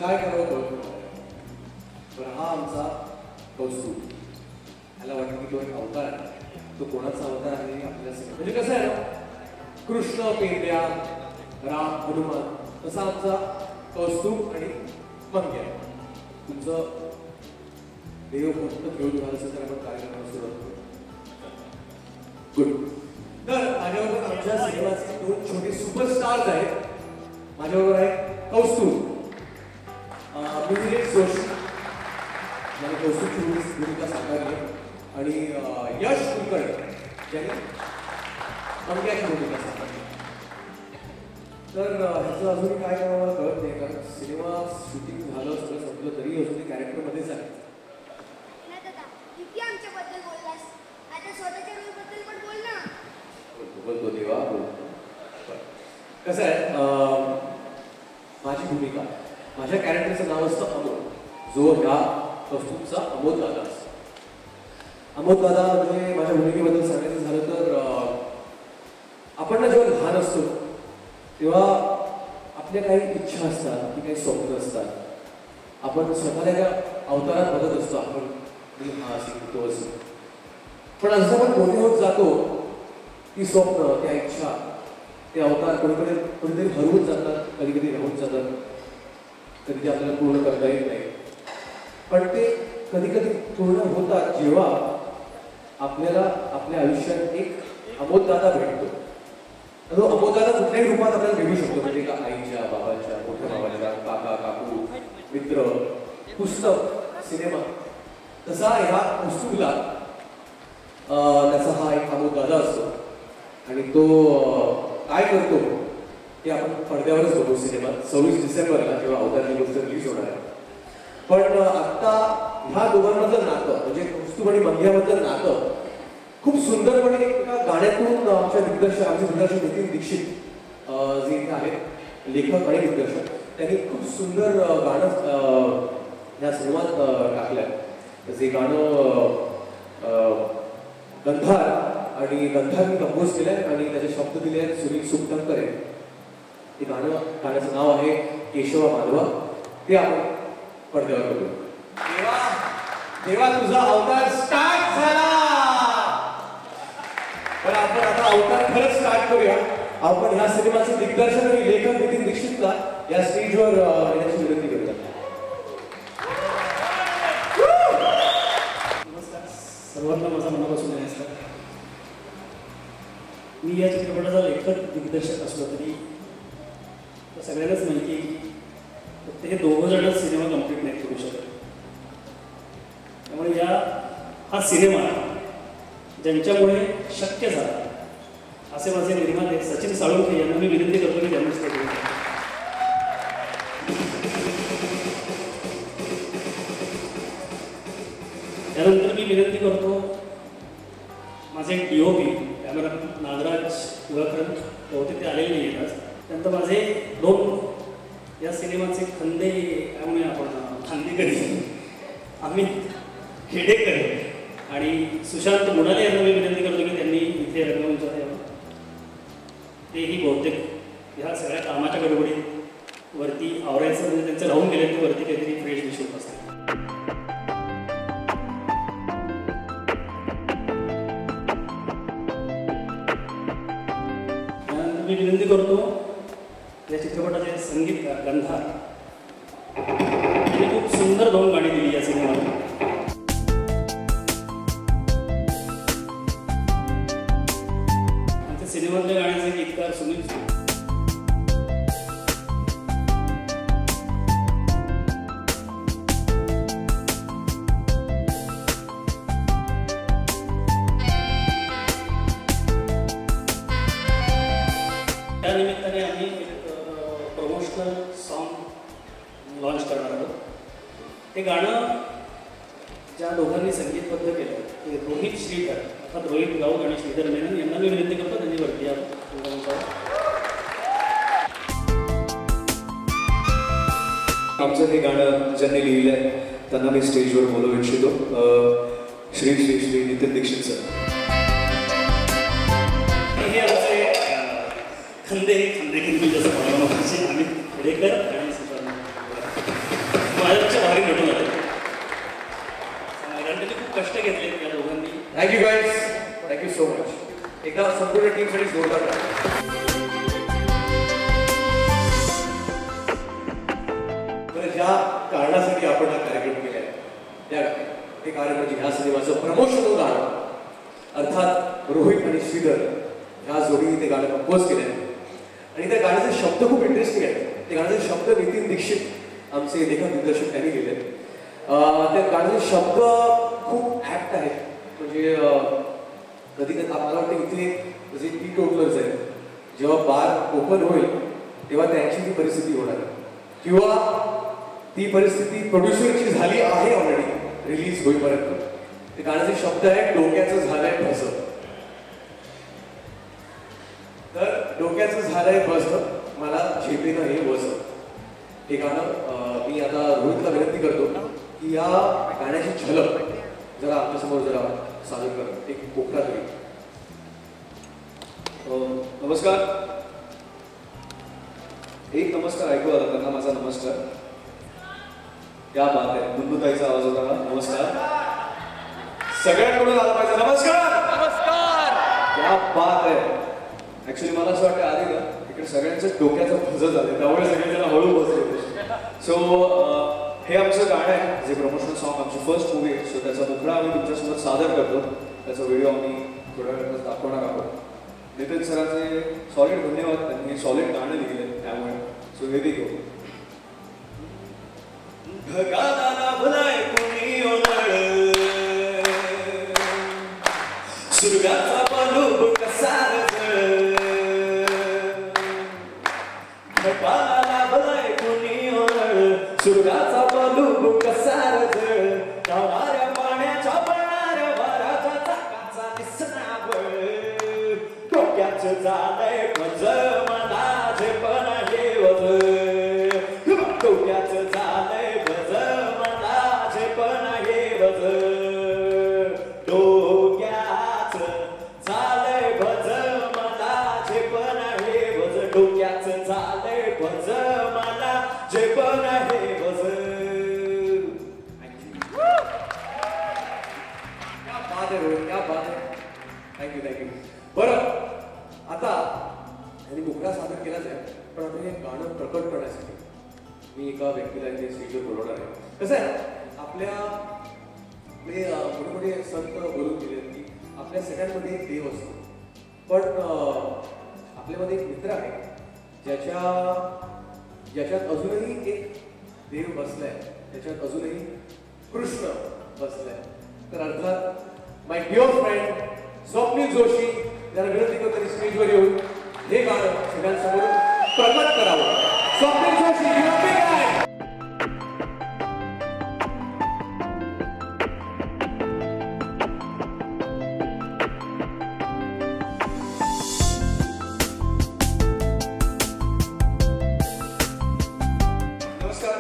काय करावं कळतो पण हा आमचा कौस्तुभ. ह्याला वाटतं की तो एक अवतार आहे. तो कोणाचा अवतार आहे आपल्याला म्हणजे कसं आहे ना, कृष्ण पेंड्या राम हनुमान तसा आमचा कौस्तुभ आणि मंग्या. तुमचं देव फक्त घेऊन झालं असेल तर आपण कार्यक्रमाला सुरुवात करू. गुड. तर माझ्याबरोबर आमच्या सिनेमाचे दोन छोटे सुपरस्टार्स आहेत. माझ्याबरोबर आहे कौस्तुभ म्युझिक सोशल ज्याने कौस्तुभची भूमिका साकारली आणि यश कुलकर्णी ज्याने मंग्याची भूमिका साकारली. तर ह्याचं अजूनही काय करावं कळत नाही कारण सिनेमा शूटिंग झालं सगळं संपलं तरी अजून ते कॅरेक्टरमध्येच आहे. आमच्याबद्दल बोललास आता स्वतःच्या रोलबद्दल पण बोल ना. बोलतो देवा बोलतो. कसं आहे माझी भूमिका माझ्या कॅरेक्टरचं नाव असतं अमोल जो ह्या कौस्तुभचा अमोल दादा असतो. अमोल दादा म्हणजे माझ्या भूमिकेबद्दल सांगायचं झालं तर आपण ना जेव्हा लहान असतो तेव्हा आपल्या काही इच्छा असतात की काही स्वप्न असतात. आपण स्वतःला त्या अवतारात बघत असतो. आपण मी हा असेल तो असेल पण जसं आपण मोठे होत जातो ती स्वप्न त्या इच्छा ते अवतार कुठेतरी हरवून जातात. कधी कधी राहून जातात. कधी ते आपल्याला पूर्ण करता येत नाही पण ते कधी कधी पूर्ण होतात जेव्हा आपल्याला आपल्या आयुष्यात एक अमोलदादा भेटतो. तो अमोलदादा कुठल्याही रूपात आपल्याला भेटू शकतो. म्हणजे का आईच्या बाबाच्या मोठ्या बाबाच्या काका काकू मित्र पुस्तक सिनेमा तसा ह्या कौस्तुभला त्याचा हा एक अमोलदादा असतो आणि तो काय करतो ते आपण पडद्यावरच बघू सिनेमात 26 डिसेंबरला जेव्हा अवतार ही गोष्ट रिलीज होणार आहे. पण आत्ता ह्या दोघांमधलं नातं म्हणजे कौस्तुभ आणि मंग्यामधलं नातं खूप सुंदरपणे एका गाण्यातून आमचे दिग्दर्शक नितीन दीक्षित जे इथे आहेत लेखक आणि दिग्दर्शक त्यांनी खूप सुंदर गाणं ह्या सिनेमात टाकलंय. जे गाणं गंधार आणि गंधारनी कंपोज केलंय आणि त्याचे शब्द दिले आहेत सुनील सुखटंकर आहे. ते गाण्याचं नाव आहे केशवा माधवा. ते आपण पडद्यावर बघू. देवा देवा तुझा अवतार स्टार्ट झाला. पण आपण आता अवतार खरंच स्टार्ट करूया. आपण ह्या सिनेमाचे दिग्दर्शक आणि लेखक नितीन दीक्षितला या स्टेजवर येण्याची विनंती करूया. नमस्कार सर्वांना माझा मनापासून नमस्कार. मी या चित्रपटाचा लेखक दिग्दर्शक असलो तरी सगळ्यांनाच माहिती आहे की फक्त हे दोघं जणच सिनेमा कंप्लीट नाही करू शकत. त्यामुळे हा सिनेमा ज्यांच्यामुळे शक्य झाला असे माझे निर्माते सचिन साळुंखे यांना मी विनंती करतो की त्यांनीच ते करू. त्यानंतर मी विनंती करतो माझे DOP कॅमेरा नागराज दिवाकरन बहुतेक ते आलेले नाही आहेत. त्यानंतर माझे दोन या सिनेमाचे खंदे काय म्हणूया आपण खांदेकरी अमित खेडेकर आणि सुशांत मुडाले यांना मी विनंती करतो की त्यांनी इथे रंगमंचावर यावं. तेही बहुतेक ह्या सगळ्या कामाच्या गडबडीत वरती आवरायचं म्हणजे त्यांचं राहून गेले ते वरती काहीतरी फ्रेश दिसत असते. त्यानंतर मी विनंती करतो या चित्रपटाचे संगीतकार गंधार यांनी खूप सुंदर 2 गाणी दिली या सिनेमाला. आमच्या सिनेमातल्या गाण्याचे गीतकार सुनील त्या निमित्ताने आम्ही एक प्रमोशनल सॉन्ग लॉन्च करणार आहोत. ते गाणं ज्या दोघांनी संगीतबद्ध केलं ते रोहित श्रीधर अर्थात रोहित गाऊत आणि श्रीधर मेनन यांना मी विनंती करतो त्यांनी वरती आमचं हे गाणं ज्यांनी लिहिलं आहे त्यांना मी स्टेजवर बोलवू इच्छितो. श्री श्री श्री नितीन दीक्षित सर. हे आमचे खंदे जसं म्हणायचे आम्ही खेडेकर आणि माझ्यापेक्षा भारी भेटून आले कारण त्यांनी खूप कष्ट घेतले या दोघांनी. Thank you guys, thank you so much. एकदा संपूर्ण टीमसाठी जोरदार ज्या कारणासाठी आपण हा कार्यक्रम केला आहे ते कार्य म्हणजे ह्या सिनेमाचं प्रमोशनल गाणं अर्थात रोहित आणि श्रीधर ह्या जोडीने ते गाणं कंपोज केलं आहे आणि त्या गाण्याचे शब्द खूप इंटरेस्टिंग आहेत. ते गाण्याचे शब्द नितीन दीक्षित आमचे लेखक दिग्दर्शक त्यांनी लिहिले. त्या गाण्याचे शब्द खूप ॲप्ट आहेत. म्हणजे कधी कधी आपल्याला वाटतं इथे जे टी टोटलर्स आहेत जेव्हा बार ओपन होईल तेव्हा त्यांची ती परिस्थिती होणार किंवा ती परिस्थिती प्रोड्युसरची झाली आहे ऑलरेडी रिलीज होईपर्यंत. ते गाण्याचे शब्द आहेत डोक्याचं झालंय भस. तर डोक्याचं झालंय भस मला झेपेनं हे वस. हे गाणं मी आता रोहितला विनंती करतो की या गाण्याची झलक जरा आमच्यासमोर जरा सादर कर. एक कोकणा तरी. नमस्कार. एक नमस्कार ऐकू आला त्यांना माझा नमस्कार. क्या बात आहे. मुन्नूताईचा आवाज होता. नमस्कार सगळ्यांकडून आला पाहिजे. नमस्कार नमस्कार. क्या बात आहे. ऍक्च्युली मला असं वाटतं आधी ना इकडे सगळ्यांचं डोक्याचं भज झालं त्यामुळे सगळेजण हळू बसले. सो हे आमचं गाणं आहे जे प्रमोशनल सॉन्ग आमची फर्स्ट मूवी आहे. सो त्याचा मुखडा आम्ही तुमच्यासमोर सादर करतो. त्याचा व्हिडिओ आम्ही थोड्या वेळात दाखवणार आहोत. नितीन सरांचे सॉलिड धन्यवाद. त्यांनी सॉलिड गाणं लिहिलं त्यामुळे. सो हे घेऊ. ढगाला लाभलाय कोणी ओळख सुरगाचा पालूब कसा ढगाला लाभलाय कोणी ओळख सुरगाचा पालूब कसा धावणाऱ्या पाण्याच्या पडणाऱ्या वाराचा चाकाचा दिसना बळ डोक्याचं झालंय भज मला जे पण आहे वज डोक्याचं झालंय भज मला जे पण आहे वज डोक्याचं झालंय भज मला जे पण आहे वज डोक्याचं झालंय भज मला जे पण आहे वज. क्या बात आहे रोहित, क्या बात आहे. थँक्यू. बरं आता यांनी मुखडा सादर केलाच आहे पण आता हे गाणं प्रकट करण्यासाठी मी एका व्यक्तीला इथे स्टेजवर बोलवणार आहे. कसं आहे आपले मोठे मोठे संत बोलून गेले की आपल्या सगळ्यांमध्ये एक देव असतो पण आपल्यामध्ये एक मित्र आहे ज्याच्यात अजूनही एक देव बसलाय. त्याच्यात अजूनही कृष्ण बसलाय. तर अर्थात my dear friend Swapnil Joshi त्यांना विनंती करतो त्यांनी स्टेजवर येऊन हे गाणं सगळ्यांसमोर प्रकट करावं. स्वप्नील जोशी विनंती आहे. नमस्कार.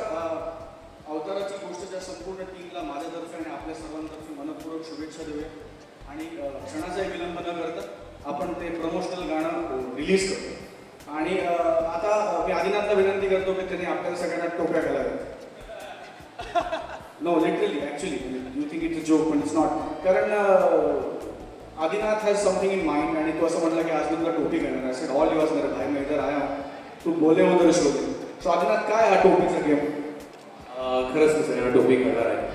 अवताराची गोष्टच्या संपूर्ण टीमला माझ्यातर्फे आणि आपल्या सर्वांतर्फे मनपूर्वक शुभेच्छा देऊया आणि क्षणाचाही विलंब न करता आपण ते प्रमोशनल गाणं रिलीज करतो. आणि आता मी आदिनाथला विनंती करतो की त्यांनी आपल्याला सगळ्यांना टोप्या घालाव्यात. No literally actually you think it's a joke पण इट्स नॉट. कारण Adinath has something in mind आणि तो असं म्हटलं की आज मी तुला टोपी घालणार. असेल ऑल युअर्स मेरे भाई मैं इधर आया तू बोले उधर शोधे. सो आदिनाथ काय हा टोपीचा गेम? खरंच मी सगळ्यांना टोपी करणार आहे.